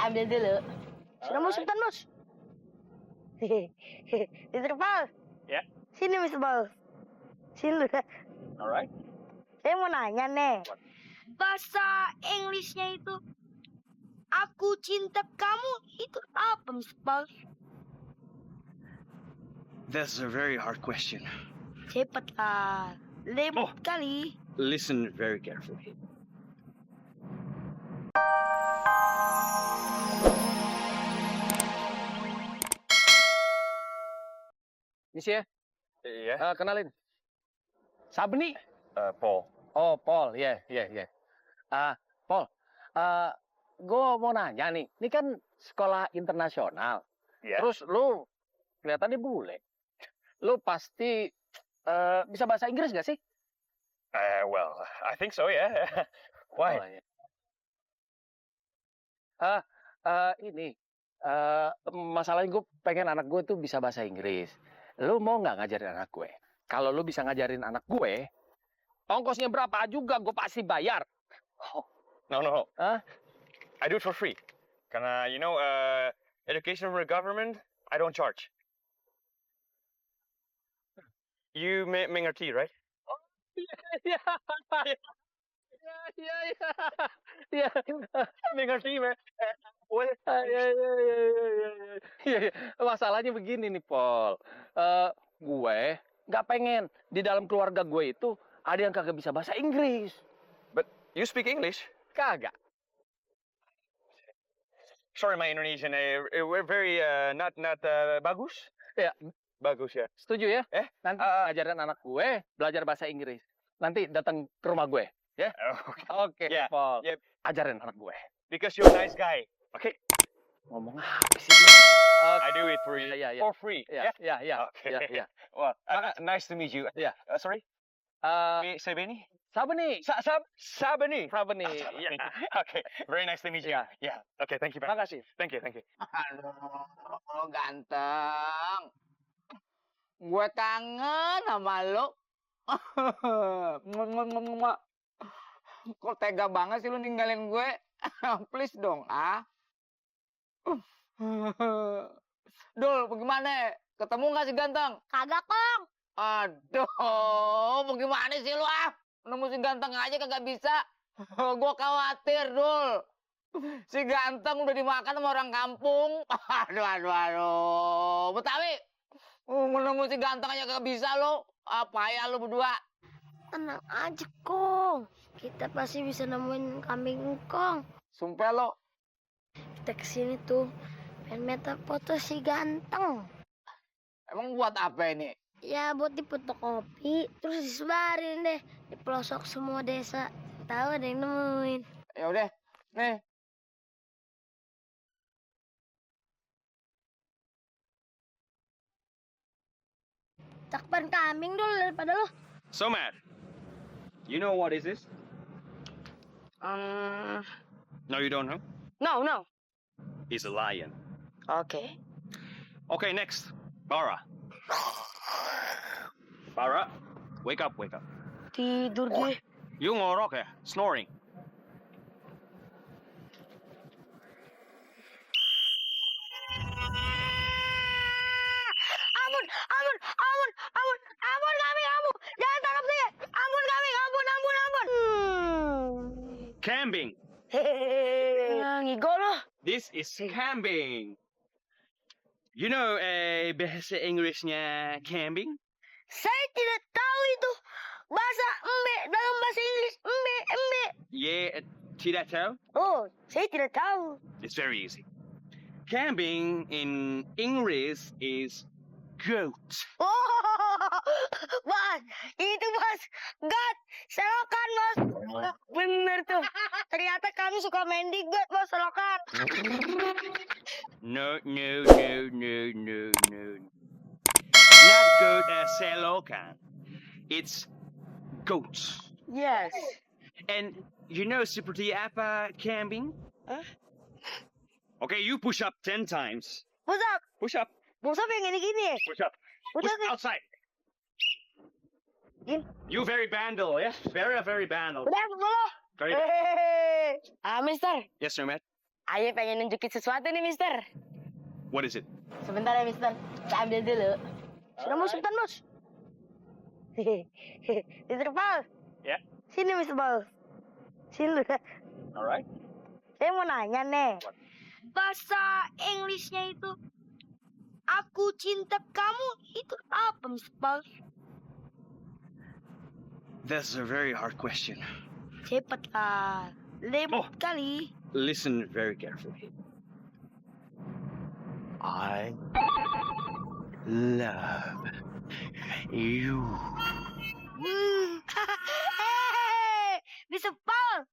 ambil dulu. Sudah mau sebentar, Bos. Mr. Paul. Ya. Sini, Mr. Paul. Sini lu. Alright. Saya mau nanya nih. What? Bahasa Inggrisnya itu aku cinta kamu itu apa, Mr. Paul? That's a very hard question. Cepatlah. Lemot kali. Listen very carefully. Misi ya? Iya. Kenalin. Sabni. Paul. Oh, Paul. Ya. Paul. Gue mau nanya nih. Ini kan sekolah internasional. Yeah. Terus lu kelihatannya bule. Lu pasti bisa bahasa Inggris gak sih? Well, I think so, yeah. Why? Oh, ya. Ini. Masalahnya gue pengen anak gue tuh bisa bahasa Inggris. Lu mau nggak ngajarin anak gue? Kalau lu bisa ngajarin anak gue, ongkosnya berapa juga gue pasti bayar. Oh, no. Huh? I do it for free. Karena, education from the government, I don't charge. You mengerti, right? Iya. Mengerti, man. Iya. Masalahnya begini nih, Paul. Gue nggak pengen di dalam keluarga gue itu ada yang kagak bisa bahasa Inggris. But you speak English? Kagak. Sorry, my Indonesian. We're very not bagus. Ya, Bagus ya. setuju ya? Nanti ngajarin anak gue belajar bahasa Inggris. Nanti datang ke rumah gue, ya? Oke, Yeah, Paul. yeah. Ajarin anak gue. Because you're a nice guy. Okay. Ngomong apa sih dia? I do it for you. Yeah. For free. Ya. Okay. Ya. Well, nice to meet you. Yeah. Sorry. Sabeni? Sabeni. Sabeni. Sabeni. Yeah. Okay. Very nice to meet you. Yeah. Okay. Thank you. Makasih. Thank you. Aduh, ganteng. Gue kangen sama lo. Kok tega banget sih lu ninggalin gue? Please dong, Dul, bagaimana? Ketemu nggak si ganteng? Kagak, Kong. Aduh, bagaimana sih lu, Nemu si ganteng aja kagak bisa. Gue khawatir, Dul. Si ganteng udah dimakan sama orang kampung. Aduh. Betawi, nemu si ganteng aja kagak bisa lo. Apa ya lu berdua? Tenang aja, Kong. Kita pasti bisa nemuin kambing Kong. Sumpah lo. Kita kesini tuh pengen minta foto si ganteng. Emang buat apa ini? Ya buat difotokopi, terus disebarin deh di pelosok semua desa. Tahu ada yang nemuin. Ya udah, nih. Cakpan kambing dulu daripada lo. So Matt, you know what is this? No, you don't know. No. He's a lion. Oke. Okay, next, Bara. Bara, wake up. Tidur gue. You ngorok ya? Snoring. Ampun kambing, ampun. Jangan tangkap saya. Ampun kambing, ampun. Camping. Ngigo lo. This is camping. You know bahasa Inggrisnya camping? Saya tidak tahu itu bahasa embe dalam bahasa Inggris embe. Yeah, tidak tahu? Oh, saya tidak tahu. It's very easy. Camping in English is goat. Oh, Mas, itu Mas, got selokan Mas. Bener tuh. Ternyata kamu suka main di got Mas selokan. No. Not goat as selokan. It's goats. Yes. And you know seperti apa camping? Huh? Okay, you push up 10 times. Push up. Push up. Push up yang gini-gini. Push up. Push outside. Gini. You very bandle, yeah? Very bandle. Udah, dulu. Very Mister. Yes, sir, Matt. Ayah pengen nunjukin sesuatu nih, Mister. What is it? Sebentar ya, Mister. Saya ambil dulu. Sudah mau sebentar, Bos. Mister Paul. Ya. Sini, Mister Paul. Sini. Alright. Saya mau nanya nih. Bahasa Inggrisnya itu aku cinta kamu itu apa, Mister Paul? That's a very hard question. Cepat lah. Lemot kali. Listen very carefully. I love you. Hey, Mister Paul.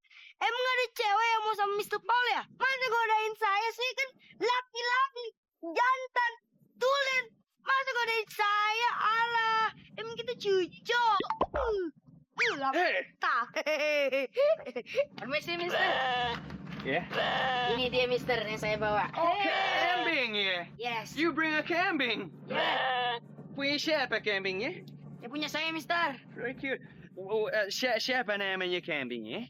Emang ada cewek yang mau sama Mister Paul ya? Masa godain saya sih, kan laki-laki, jantan, tulen. Masa godain saya? Alah, emang kita cucu. Permisi, Mister. Yeah? Ini dia, Mister, yang saya bawa. Camping, yeah. Yes. You bring a camping. Yeah. Punya siapa camping, ya? Yang punya saya, Mister. Very cute. Siapa namanya camping, ya?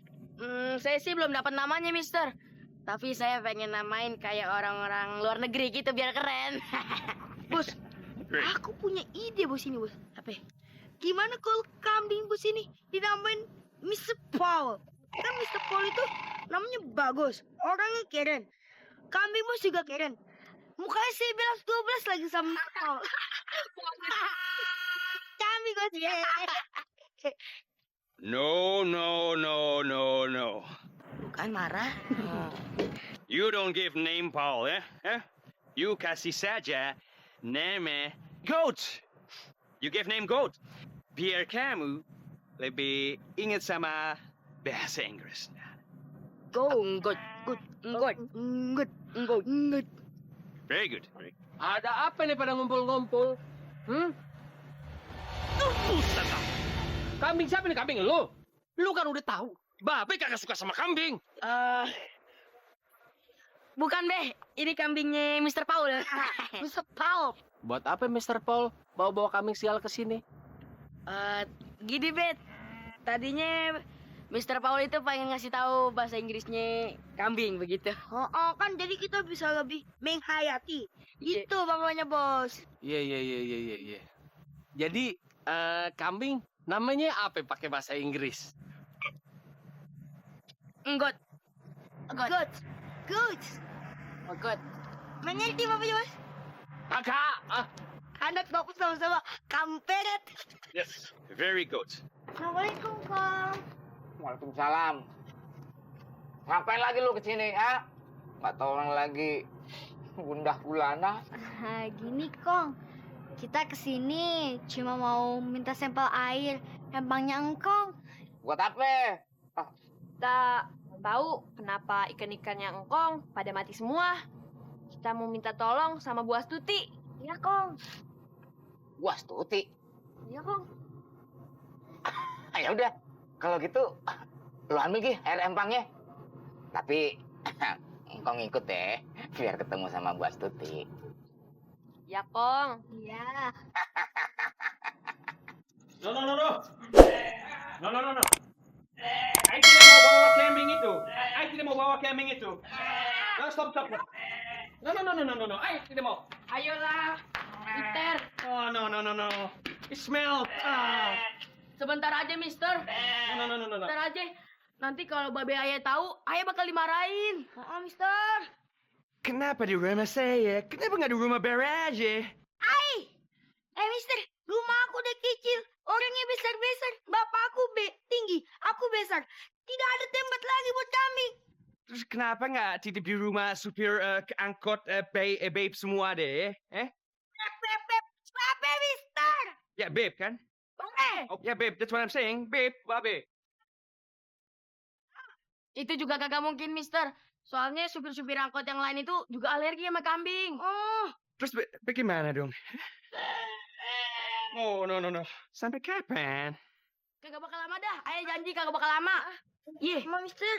Saya sih belum dapat namanya, Mister. Tapi saya pengen namain kayak orang-orang luar negeri gitu biar keren. Bos, Great. aku punya ide, Bos, ini, Bos. Apa? Gimana kalau kambing Bos ini dinamain Mr. Paul? Kan Mr. Paul itu namanya bagus, orangnya keren. Kambing Bos juga keren. Mukanya 11-12 lagi sama Paul. Kambing Bos. No. Bukan marah. You don't give name Paul, ya? You kasih saja nama Goat. You give name Goat. Biar kamu lebih ingat sama bahasa Inggris. Nggot. Very good. Ada apa nih pada ngumpul-ngumpul? Kambing siapa nih kambing lu? Lu kan udah tahu. Babe kagak suka sama kambing. Bukan, Be. Ini kambingnya Mr. Paul. Mr. Paul. Buat apa Mr. Paul bawa-bawa kambing sial ke sini? Gini, Bet. Tadinya Mr. Paul itu pengen ngasih tahu bahasa Inggrisnya kambing begitu. Oh, kan jadi kita bisa lebih menghayati. Itu bapaknya, Bos. Iya. Jadi kambing namanya apa pakai bahasa Inggris? Nggot. Good. Mengerti bapaknya, Bos? Kakak. Anak bapak sama-sama kamperet. Yes. Very good. Assalamualaikum, Kang. Waalaikumsalam. Ngapain lagi lu kesini, ha? Nggak tahu orang lagi gundah gulana. Gini, Kong. Kita kesini cuma mau minta sampel air empangnya engkong. Buat apa? Kita tahu kenapa ikan-ikan yang engkong pada mati semua. Kita mau minta tolong sama Bu Astuti. Iya, Kong. Gua Astuti. Iya, Kong. Ya udah, kalau gitu lu ambil Ki air empangnya. Tapi engkong ikut deh, biar ketemu sama Bu Astuti. Ya, Kong. Iya. No. I tidak mau bawa camping itu. No, stop. No. I tidak mau. Ayolah, Mister. Oh, no. It smells. Sebentar aja, Mister. No. Sebentar aja. Nanti kalau babe ayah tahu, ayah bakal dimarahin. Mister. Kenapa di rumah saya? Kenapa nggak di rumah Bara aja? Mister, rumah aku udah kecil. Orangnya besar-besar. Bapak aku tinggi, aku besar. Tidak ada tempat lagi buat kambing. Terus kenapa nggak titip di rumah supir angkot babe semua deh? Babe, Mister. Ya, babe kan? Oh, ya, babe. That's what I'm saying. Babe, babe. Itu juga kagak mungkin, Mister. Soalnya supir-supir angkot yang lain itu juga alergi sama kambing. Oh. Terus bagaimana dong? Oh, no. Sampai kapan? Kagak bakal lama dah. Ayah janji kagak bakal lama. Iya. Sama, Mister.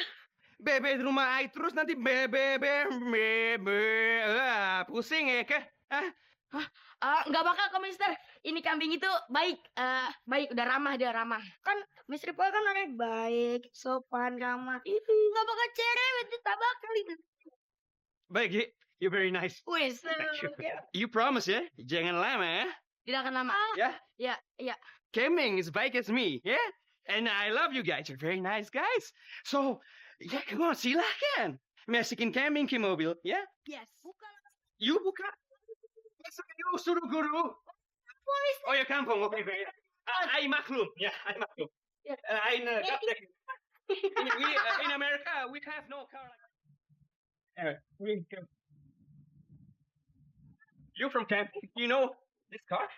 Bebe di rumah ai terus nanti bebe. Pusing ya ke? Nggak bakal kok, Mister. Ini kambing itu baik. Baik, udah ramah dia, ramah. Kan Mister Paul kan orangnya baik, sopan, ramah. Nggak bakal cerewet, dia tak bakal itu. Baik, Gi. You're very nice. Wes. You promise ya? Jangan lama ya? Tidak akan lama. Ya? Ya. Coming as bike as me, yeah? And I love you guys. You're very nice guys. So, yeah, come on, silakan. Masukin kambing ke mobil, ya? Yes. You buka. You suruh guru. Oh ya kampung, oke. I maklum, ya, I maklum. I know. In America, we have no car like that. You from camping? You know this car?